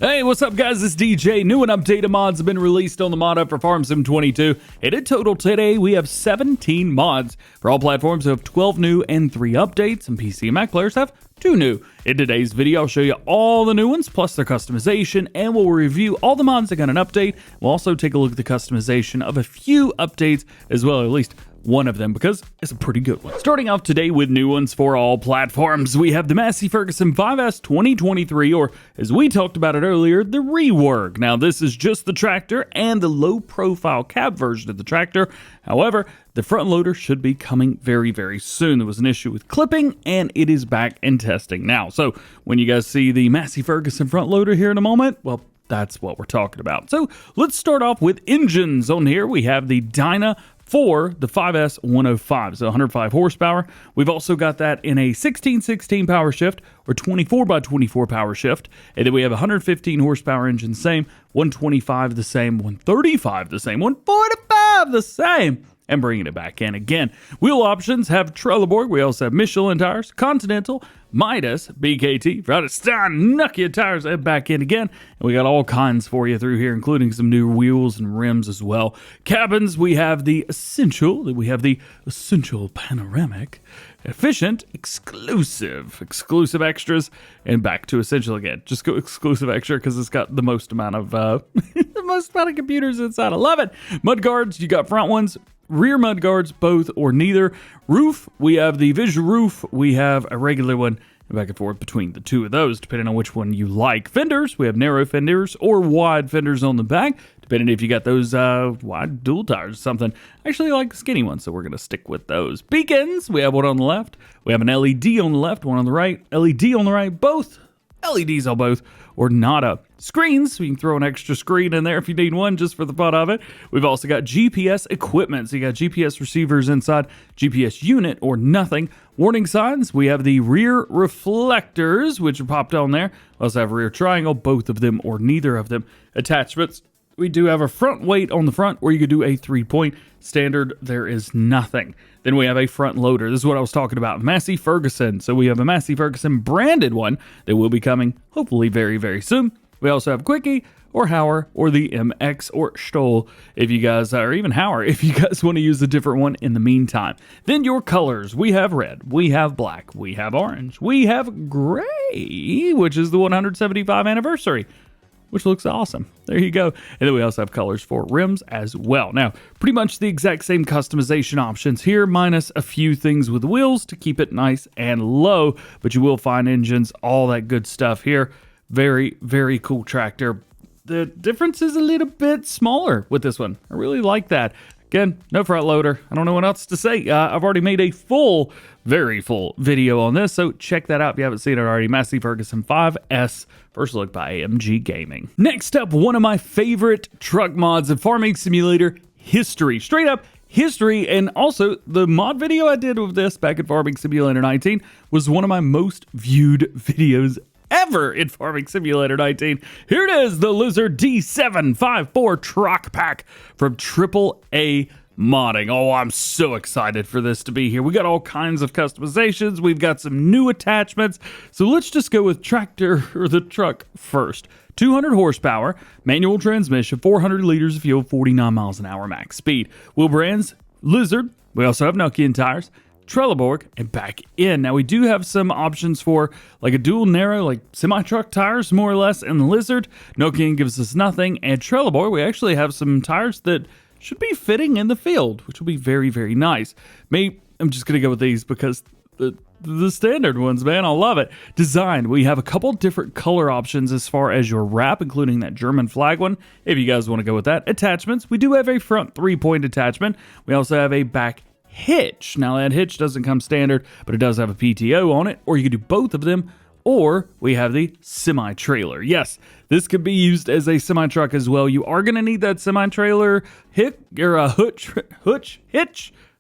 Hey, what's up guys, it's DJ. New and updated mods have been released on the mod hub for Farm Sim 22, and in total today we have 17 mods. For all platforms we have 12 new and 3 updates, and PC and Mac players have 2 new. In today's video I'll show you all the new ones plus their customization, and we'll review all the mods that got an update. We'll also take a look at the customization of a few updates as well, at least one of them, because it's a pretty good one. Starting off today with new ones for all platforms, we have the Massey Ferguson 5S 2023, or as we talked about it earlier, the rework. Now this is just the tractor and the low profile cab version of the tractor. However, the front loader should be coming very soon. There was an issue with clipping and it is back in testing now. So when you guys see the Massey Ferguson front loader here in a moment, well, that's what we're talking about. So let's start off with engines. On here we have the Dyna for the 5S 105, so 105 horsepower. We've also got that in a 16/16 power shift or 24x24 power shift. And then we have 115 horsepower engine, same, 125 the same, 135 the same, 145 the same, and bringing it back in again. Wheel options have Trelleborg. We also have Michelin tires, Continental, Midas, BKT, Radistan, Nokia tires, and back in again. And we got all kinds for you through here, including some new wheels and rims as well. Cabins, we have the Essential, Panoramic, Efficient, Exclusive extras, and back to Essential again. Just go Exclusive extra because it's got the most amount of the most amount of computers inside. I love it. Mud guards, you got front ones, rear mud guards, both or neither. Roof, we have the visual roof, we have a regular one, and back and forth between the two of those, depending on which one you like. Fenders, we have narrow fenders or wide fenders on the back, depending if you got those wide dual tires or something. I actually like the skinny ones, so we're going to stick with those. Beacons, we have one on the left, we have an LED on the left, one on the right, LED on the right, both LEDs on both, or nada. Screens, so you can throw an extra screen in there if you need one, just for the fun of it. We've also got GPS equipment, so you got GPS receivers inside, GPS unit or nothing. Warning signs, we have the rear reflectors, which are popped on there. We also have rear triangle, both of them or neither of them. Attachments, we do have a front weight on the front, or you could do a 3-point. Standard, there is nothing. Then we have a front loader. This is what I was talking about. Massey Ferguson. So we have a Massey Ferguson branded one that will be coming hopefully very soon. We also have Quickie or Hauer or the MX or Stoll if you guys, or even Hauer if you guys want to use a different one in the meantime. Then your colors. We have red, we have black, we have orange, we have gray, which is the 175 anniversary, which looks awesome. There you go. And then we also have colors for rims as well. Now, pretty much the exact same customization options here, minus a few things with the wheels to keep it nice and low, but you will find engines, all that good stuff here. Very cool tractor. The difference is a little bit smaller with this one. I really like that. Again, no front loader. I don't know what else to say. I've already made a very full video on this, so check that out if you haven't seen it already. Massey Ferguson 5S, first look by AMG Gaming. Next up, one of my favorite truck mods of Farming Simulator history. Straight up history, and also the mod video I did with this back in Farming Simulator 19 was one of my most viewed videos ever in Farming Simulator 19. Here it is, the Lizard D-754 truck pack from AAA Modding. Oh, I'm so excited for this to be here. We got all kinds of customizations. We've got some new attachments. So let's just go with tractor or the truck first. 200 horsepower, manual transmission, 400 liters of fuel, 49 miles an hour max speed. Wheel brands, Lizard. We also have Nokia tires, Trelleborg, and back in. Now we do have some options for like a dual narrow, like semi-truck tires more or less, and the Lizard. Nokia gives us nothing, and Trelleborg, we actually have some tires that should be fitting in the field, which will be very nice. I'm just gonna go with these because the standard ones, man, I love it. Design, we have a couple different color options as far as your wrap, including that German flag one, if you guys want to go with that. Attachments, we do have a front 3-point attachment. We also have a back hitch. Now that hitch doesn't come standard, but it does have a PTO on it, or you could do both of them, or we have the semi-trailer. Yes, this could be used as a semi-truck as well. You are going to need that semi-trailer hitch.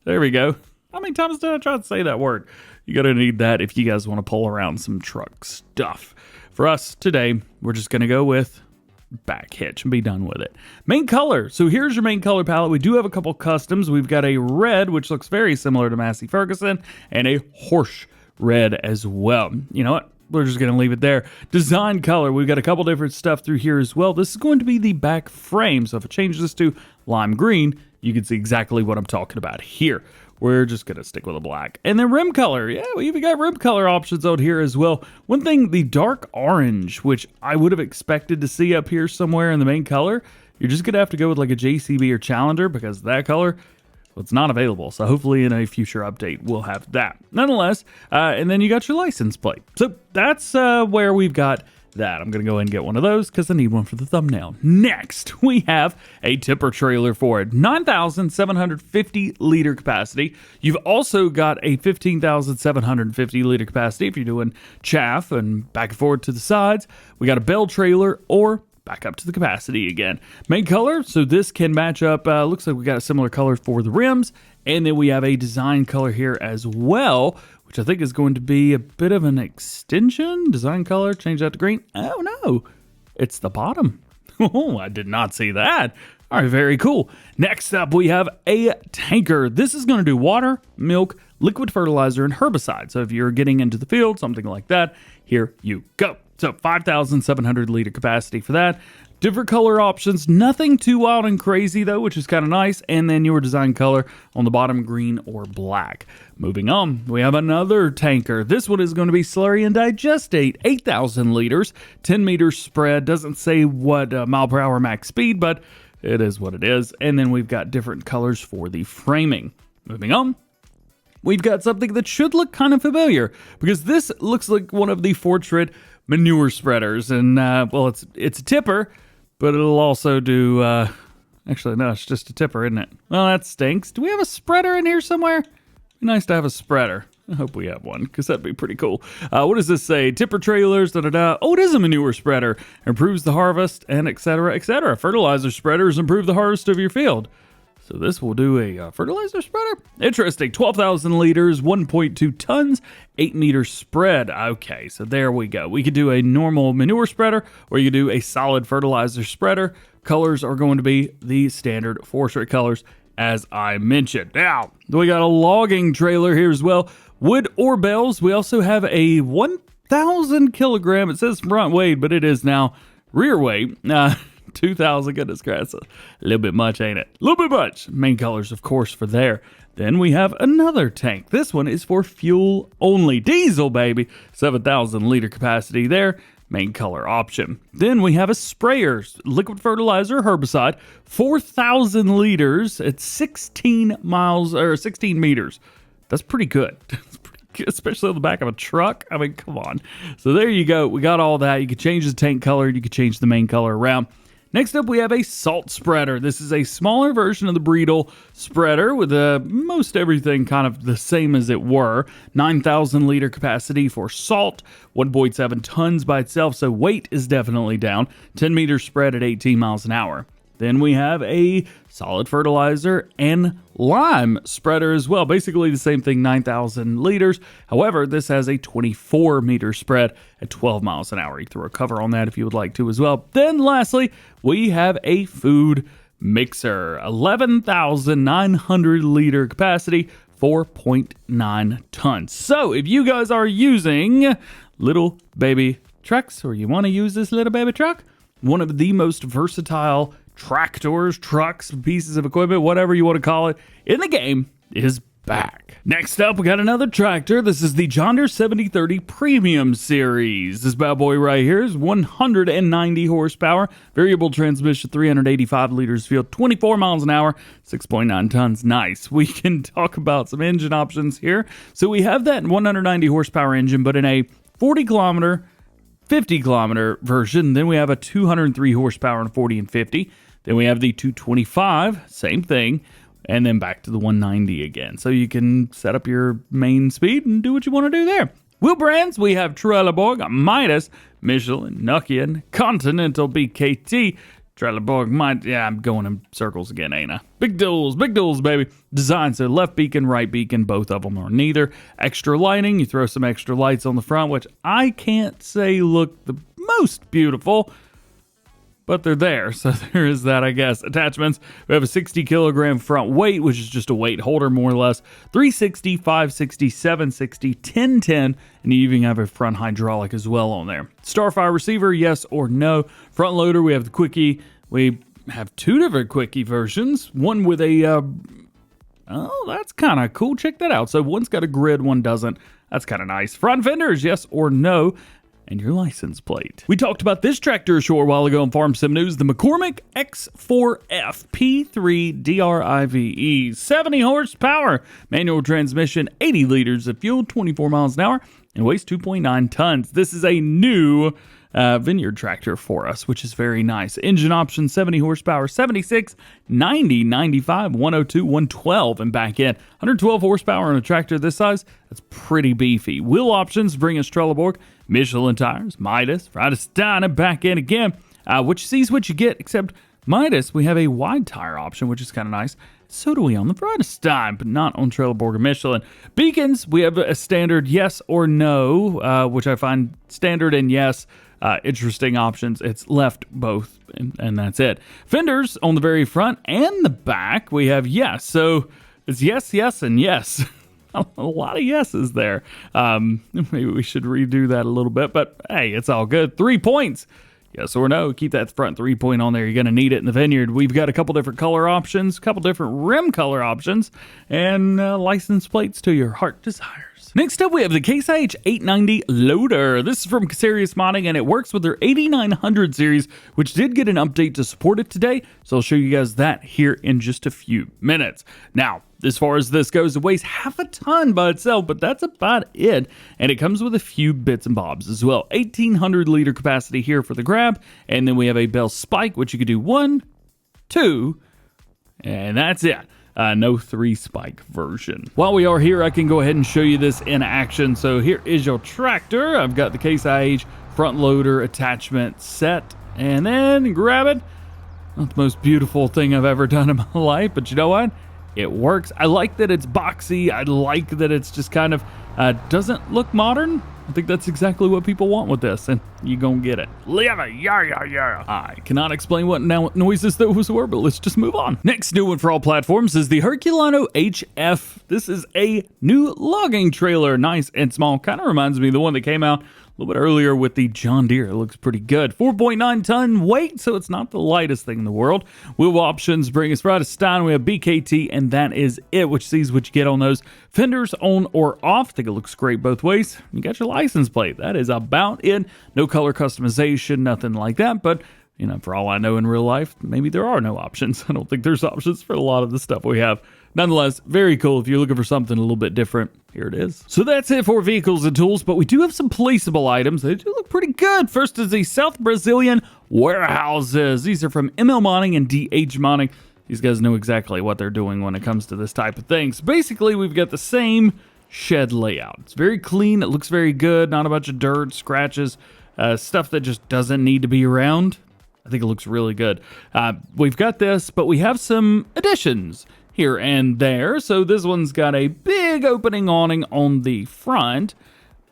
There we go. How many times did I try to say that word? You're going to need that if you guys want to pull around some truck stuff. For us today, we're just going to go with back hitch and be done with it. Main color. So here's your main color palette. We do have a couple customs. We've got a red, which looks very similar to Massey Ferguson, and a horse red as well. You know what? we're just going to leave it there. Design color, we've got a couple different stuff through here as well. This is going to be the back frame. So if I change this to lime green, you can see exactly what I'm talking about here. We're just going to stick with a black. And then rim color. Yeah, we even got rim color options out here as well. One thing, the dark orange, which I would have expected to see up here somewhere in the main color, you're just going to have to go with like a JCB or Challenger because that color, well, it's not available. So hopefully in a future update, we'll have that. Nonetheless, and then you got your license plate. So that's where we've got that. I'm going to go ahead and get one of those because I need one for the thumbnail. Next, we have a tipper trailer for it. 9,750 liter capacity. You've also got a 15,750 liter capacity if you're doing chaff and back and forth to the sides. We got a bell trailer or back up to the capacity again. Main color, so this can match up. Looks like we got a similar color for the rims. And then we have a design color here as well, which I think is going to be a bit of an extension. Design color, change that to green. Oh no, it's the bottom. Oh, I did not see that. All right, very cool. Next up, we have a tanker. This is going to do water, milk, liquid fertilizer, and herbicide. So if you're getting into the field, something like that, here you go. So 5,700 liter capacity for that. Different color options, nothing too wild and crazy though, which is kind of nice. And then your design color on the bottom, green or black. Moving on, we have another tanker. This one is going to be slurry and digestate, 8,000 liters, 10 meters spread. Doesn't say what mile per hour max speed, but it is what it is. And then we've got different colors for the framing. Moving on. We've got something that should look kind of familiar because this looks like one of the Fortrit manure spreaders. And, well, it's a tipper, but it'll also do, actually, no, it's just a tipper, isn't it? Well, that stinks. Do we have a spreader in here somewhere? Be nice to have a spreader. I hope we have one, because that'd be pretty cool. What does this say? Tipper trailers, da-da-da. Oh, it is a manure spreader. Improves the harvest, and et cetera, et cetera. Fertilizer spreaders improve the harvest of your field. So this will do a fertilizer spreader? Interesting. 12,000 liters, 1.2 tons, 8 meter spread. Okay, so there we go. We could do a normal manure spreader, or you could do a solid fertilizer spreader. Colors are going to be the standard forestry colors, as I mentioned. Now, we got a logging trailer here as well. Wood or bells. We also have a 1,000 kilogram. It says front weight, but it is now rear weight. 2,000, goodness gracious. A little bit much, ain't it? A little bit much. Main colors, of course, for there. Then we have another tank. This one is for fuel only. Diesel, baby. 7,000 liter capacity there. Main color option. Then we have a sprayer, liquid fertilizer, herbicide, 4,000 liters at 16 miles or 16 meters. That's pretty good. That's pretty good, especially on the back of a truck. I mean, come on. So there you go. We got all that. You can change the tank color. You can change the main color around. Next up, we have a salt spreader. This is a smaller version of the Breedle spreader with most everything kind of the same as it were. 9,000 liter capacity for salt, 1.7 tons by itself, so weight is definitely down. 10 meter spread at 18 miles an hour. Then we have a solid fertilizer and lime spreader as well. Basically the same thing, 9,000 liters. However, this has a 24 meter spread at 12 miles an hour. You can throw a cover on that if you would like to as well. Then lastly, we have a food mixer, 11,900 liter capacity, 4.9 tons. So if you guys are using little baby trucks, or you want to use this little baby truck, one of the most versatile tractors, trucks, pieces of equipment, whatever you want to call it, in the game is back. Next up, we got another tractor. This is the John Deere 7030 Premium Series. This bad boy right here is 190 horsepower, variable transmission, 385 liters field, 24 miles an hour, 6.9 tons. Nice. We can talk about some engine options here. So we have that 190 horsepower engine, but in a 40 kilometer, 50 kilometer version. Then we have a 203 horsepower and 40 and 50. Then we have the 225, same thing, and then back to the 190 again. So you can set up your main speed and do what you want to do there. Wheel brands, we have Trelleborg, Midas, Michelin, Nokian, Continental BKT, Trelleborg, yeah, I'm going in circles again, ain't I? Big duels, baby. Design, so left beacon, right beacon, both of them are neither. Extra lighting, you throw some extra lights on the front, which I can't say look the most beautiful, but they're there, so there is that, I guess. Attachments, we have a 60 kilogram front weight, which is just a weight holder, more or less. 360, 560, 760, 1010, and you even have a front hydraulic as well on there. Starfire receiver, yes or no. Front loader, we have the quickie. We have two different quickie versions. One with a, oh, that's kind of cool. Check that out. So one's got a grid, one doesn't. That's kind of nice. Front fenders, yes or no. And your license plate. We talked about this tractor a short while ago on Farm Sim News, the McCormick X4F P3-Drive, 70 horsepower, manual transmission, 80 liters of fuel, 24 miles an hour, and weighs 2.9 tons. This is a new vineyard tractor for us, which is very nice. Engine option, 70 horsepower, 76, 90, 95, 102, 112, and back end. 112 horsepower on a tractor this size, that's pretty beefy. Wheel options bring us Trelleborg, Michelin tires, Midas, Vredestein, and back end again. Which sees what you get, except Midas, we have a wide tire option, which is kind of nice. So do we on the Vredestein, but not on Trelleborg or Michelin. Beacons, we have a standard yes or no, which I find standard and yes. Interesting options. It's left both, and that's it. Fenders on the very front and the back, we have yes. So it's yes, yes, and yes. A lot of yeses there. Maybe we should redo that a little bit, but hey, it's all good. 3 points. Yes or no. Keep that front 3 point on there. You're going to need it in the vineyard. We've got a couple different color options, a couple different rim color options, and license plates to your heart desires. Next up, we have the CaseIH 890 loader. This is from CaseIH Modding, and it works with their 8900 series, which did get an update to support it today. So I'll show you guys that here in just a few minutes. Now, as far as this goes, it weighs half a ton by itself, but that's about it. And it comes with a few bits and bobs as well. 1800 liter capacity here for the grab. And then we have a bell spike, which you could do 1, 2, and that's it. No 3-spike version. While we are here, I can go ahead and show you this in action. So here is your tractor. I've got the CaseIH front loader attachment set, and then grab it. Not the most beautiful thing I've ever done in my life, but you know what? It works. I like that it's boxy. I like that it's just kind of doesn't look modern. I think that's exactly what people want with this, and you gonna get it. I cannot explain what noises those were, but let's just move on. Next new one for all platforms is the Herculano HF. This is a new logging trailer, nice and small. Kind of reminds me of the one that came out a little bit earlier with the John Deere. It looks pretty good. 4.9 ton weight, so it's not the lightest thing in the world. Wheel options bring us Vredestein. We have BKT, and that is it, which sees what you get on those. Fenders on or off. I think it looks great both ways. You got your license plate. That is about it. No color customization, nothing like that, but you know, for all I know in real life, maybe there are no options. I don't think there's options for a lot of the stuff we have. Nonetheless, very cool. If you're looking for something a little bit different, here it is. So that's it for vehicles and tools, but we do have some placeable items. They do look pretty good. First is the South Brazilian warehouses. These are from ML Modding and DH Modding. These guys know exactly what they're doing when it comes to this type of thing. So basically, we've got the same shed layout. It's very clean. It looks very good. Not a bunch of dirt, scratches, stuff that just doesn't need to be around. I think it looks really good. We've got this, but we have some additions here and there. So this one's got a big opening awning on the front,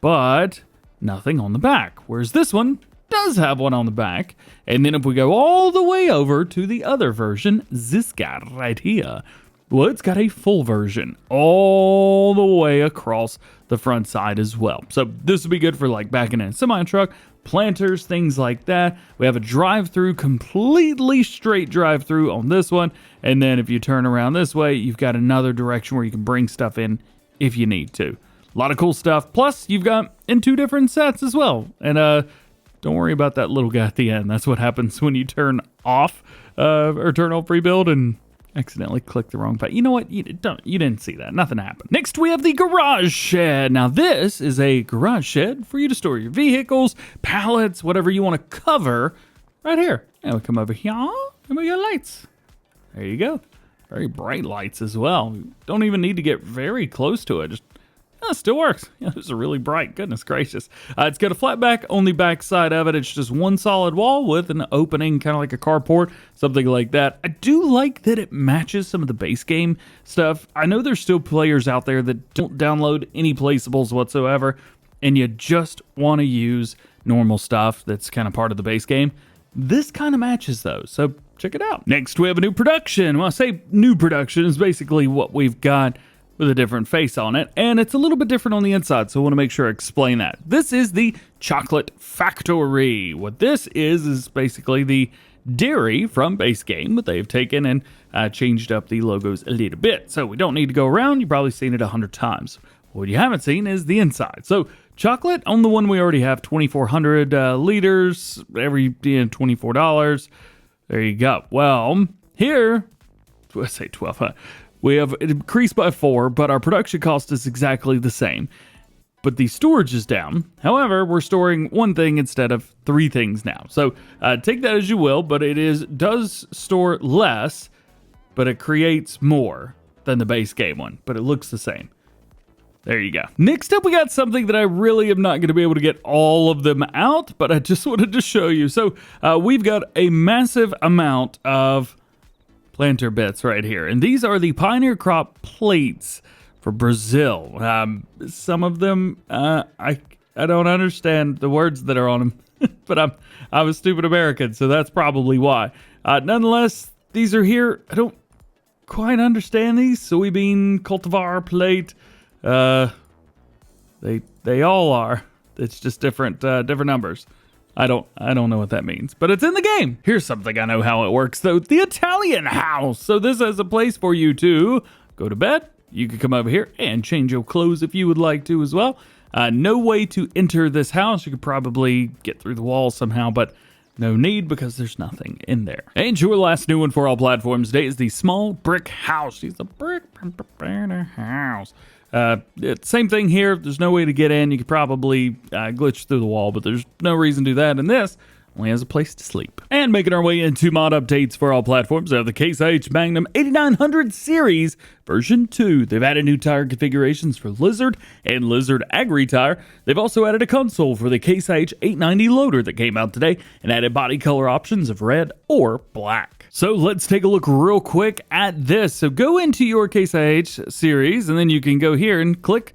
but nothing on the back. Whereas this one does have one on the back. And then if we go all the way over to the other version, this guy right here, well, it's got a full version all the way across the front side as well. So this would be good for like backing in a semi-truck, planters, things like that. We have a drive-through, completely straight drive-through on this one. And then if you turn around this way, you've got another direction where you can bring stuff in if you need to. A lot of cool stuff. Plus, you've got in 2 different sets as well. And don't worry about that little guy at the end. That's what happens when you turn off or turn off rebuild and accidentally click the wrong button. You know what? You didn't see that. Nothing happened. Next, we have the garage shed. Now, this is a garage shed for you to store your vehicles, pallets, whatever you want to cover right here. And we come over here, and we got lights. There you go. Very bright lights as well. Don't even need to get very close to it. Just it still works. Yeah, those are really bright. Goodness gracious. It's got a flat back on the back side of it. It's just one solid wall with an opening, kind of like a carport, something like that. I do like that it matches some of the base game stuff. I know there's still players out there that don't download any placeables whatsoever, and you just want to use normal stuff that's kind of part of the base game. This kind of matches those, so check it out. Next, we have a new production. Well, I say new production is basically what we've got with a different face on it, and it's a little bit different on the inside, so I want to make sure I explain that. This is the Chocolate Factory. What this is basically the dairy from base game, but they've taken and changed up the logos a little bit. So we don't need to go around. You've probably seen it 100 times. What you haven't seen is the inside. So chocolate on the one we already have, 2,400 liters, every $24. There you go. Well, here, I say 12, huh? We have it increased by 4, but our production cost is exactly the same. But the storage is down. However, we're storing one thing instead of 3 things now. So take that as you will, but it does store less, but it creates more than the base game one, but it looks the same. There you go. Next up, we got something that I really am not going to be able to get all of them out, but I just wanted to show you. So we've got a massive amount of planter bits right here, and these are the Pioneer Crop plates for Brazil. Some of them, I don't understand the words that are on them, but I'm a stupid American, so that's probably why. Nonetheless, these are here. I don't quite understand these. Soybean cultivar plate. They all are. It's just different numbers. I don't know what that means, but it's in the game. Here's something I know how it works though. The Italian house. So this has a place for you to go to bed. You can come over here and change your clothes if you would like to as well. No way to enter this house. You could probably get through the wall somehow, but no need because there's nothing in there. And your last new one for all platforms today is the small brick house. It's a brick house. Same thing here. There's no way to get in. You could probably glitch through the wall, but there's no reason to do that. And this only has a place to sleep. And making our way into mod updates for all platforms, I have the CaseIH Magnum 8900 series version 2. They've added new tire configurations for Lizard and Lizard Agri tire. They've also added a console for the CaseIH 890 loader that came out today and added body color options of red or black. So let's take a look real quick at this. So go into your CaseIH series and then you can go here and click.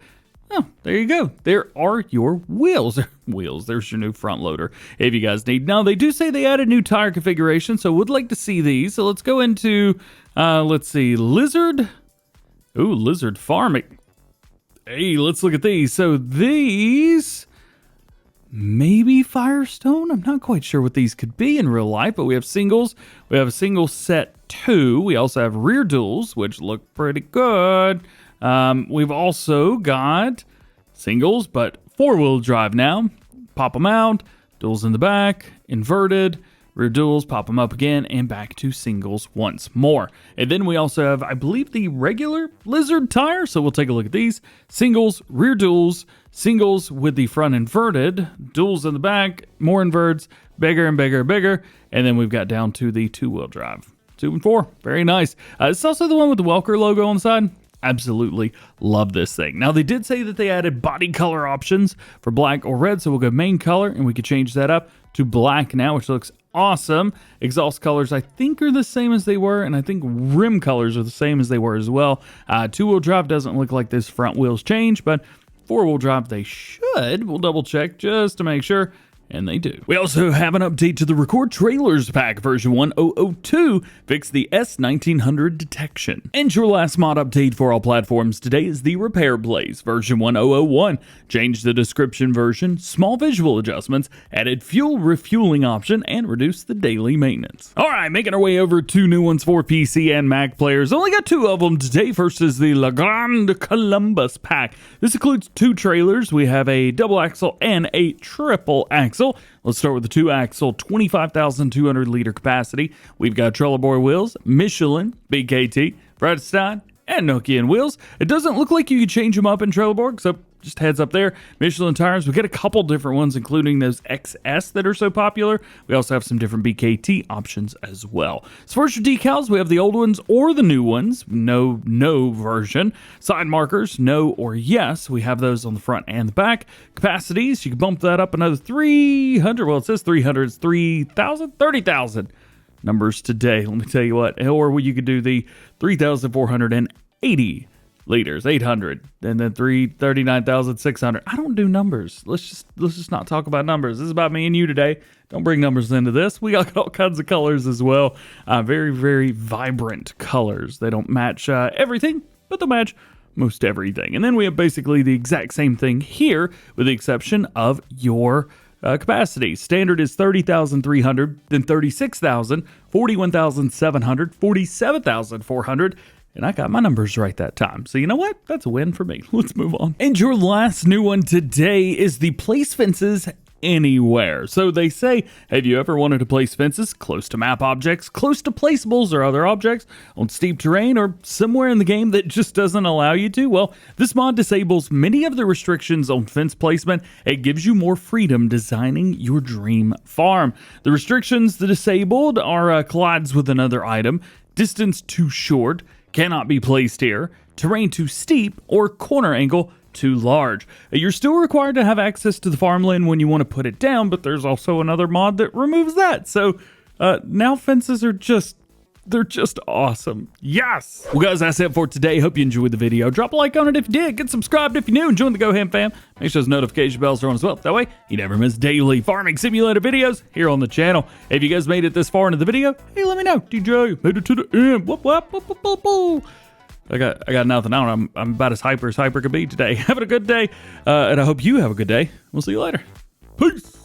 Oh, there you go. There are your wheels. There's your new front loader if you guys need. Now, they do say they added new tire configuration, so would like to see these. So let's go into, let's see, Lizard. Ooh, Lizard Farming. Hey, let's look at these. So these, maybe Firestone? I'm not quite sure what these could be in real life, but we have singles. We have a single set 2. We also have rear duals, which look pretty good. We've also got singles, but 4-wheel drive now. Pop them out, duals in the back, inverted, rear duals, pop them up again, and back to singles once more. And then we also have, I believe, the regular Lizard tire. So we'll take a look at these. Singles, rear duals, singles with the front inverted, duals in the back, more inverts, bigger and bigger and bigger. And then we've got down to the 2-wheel drive. 2 and 4, very nice. It's also the one with the Welker logo on the side. Absolutely love this thing. Now, they did say that they added body color options for black or red, so we'll go main color, and we could change that up to black now, which looks awesome. Exhaust colors, I think, are the same as they were, and I think rim colors are the same as they were as well. 2-wheel drive doesn't look like this front wheels change, but 4-wheel drive they should. We'll double check just to make sure. And they do. We also have an update to the Record Trailers Pack version 1002, fix the S1900 detection. And your last mod update for all platforms today is the Repair Blaze version 1001. Change the description version, small visual adjustments, added fuel refueling option, and reduce the daily maintenance. Alright, making our way over 2 new ones for PC and Mac players. Only got 2 of them today. First is the Legrand Colombus pack. This includes 2 trailers. We have a double axle and a triple axle. Let's start with the 2-axle, 25,200 liter capacity. We've got Trelleborg wheels, Michelin, BKT, Bridgestone, and Nokian wheels. It doesn't look like you can change them up in Trelleborg, so just heads up there. Michelin tires, we get a couple different ones, including those XS that are so popular. We also have some different BKT options as well. As far as your decals, we have the old ones or the new ones. No version. Side markers, no or yes. We have those on the front and the back. Capacities, you can bump that up another 300. Well, it says 300. It's 3,000, 30,000 numbers today. Let me tell you what. Or you could do the 3,480 liters, 800, and then 39,600. I don't do numbers. Let's just not talk about numbers. This is about me and you today. Don't bring numbers into this. We got all kinds of colors as well. Very, very vibrant colors. They don't match everything, but they'll match most everything. And then we have basically the exact same thing here, with the exception of your capacity. Standard is 30,300, then 36,000, 41,700, 47,400. And I got my numbers right that time. So you know what? That's a win for me. Let's move on. And your last new one today is the place fences anywhere. So they say, have you ever wanted to place fences close to map objects, close to placeables or other objects on steep terrain, or somewhere in the game that just doesn't allow you to? Well, this mod disables many of the restrictions on fence placement. It gives you more freedom designing your dream farm. The restrictions disabled are collides with another item, distance too short, cannot be placed here, terrain too steep, or corner angle too large. You're still required to have access to the farmland when you want to put it down, but there's also another mod that removes that. So now fences are they're just awesome. Yes! Well, guys, that's it for today. Hope you enjoyed the video. Drop a like on it if you did. Get subscribed if you're new, and join the GoHam fam. Make sure those notification bells are on as well. That way, you never miss daily farming simulator videos here on the channel. If you guys made it this far into the video, hey, let me know. DJ made it to the end. Whoop, whoop, whoop, whoop, whoop, whoop. I got nothing. I don't know. I'm about as hyper could be today. Having a good day, and I hope you have a good day. We'll see you later. Peace.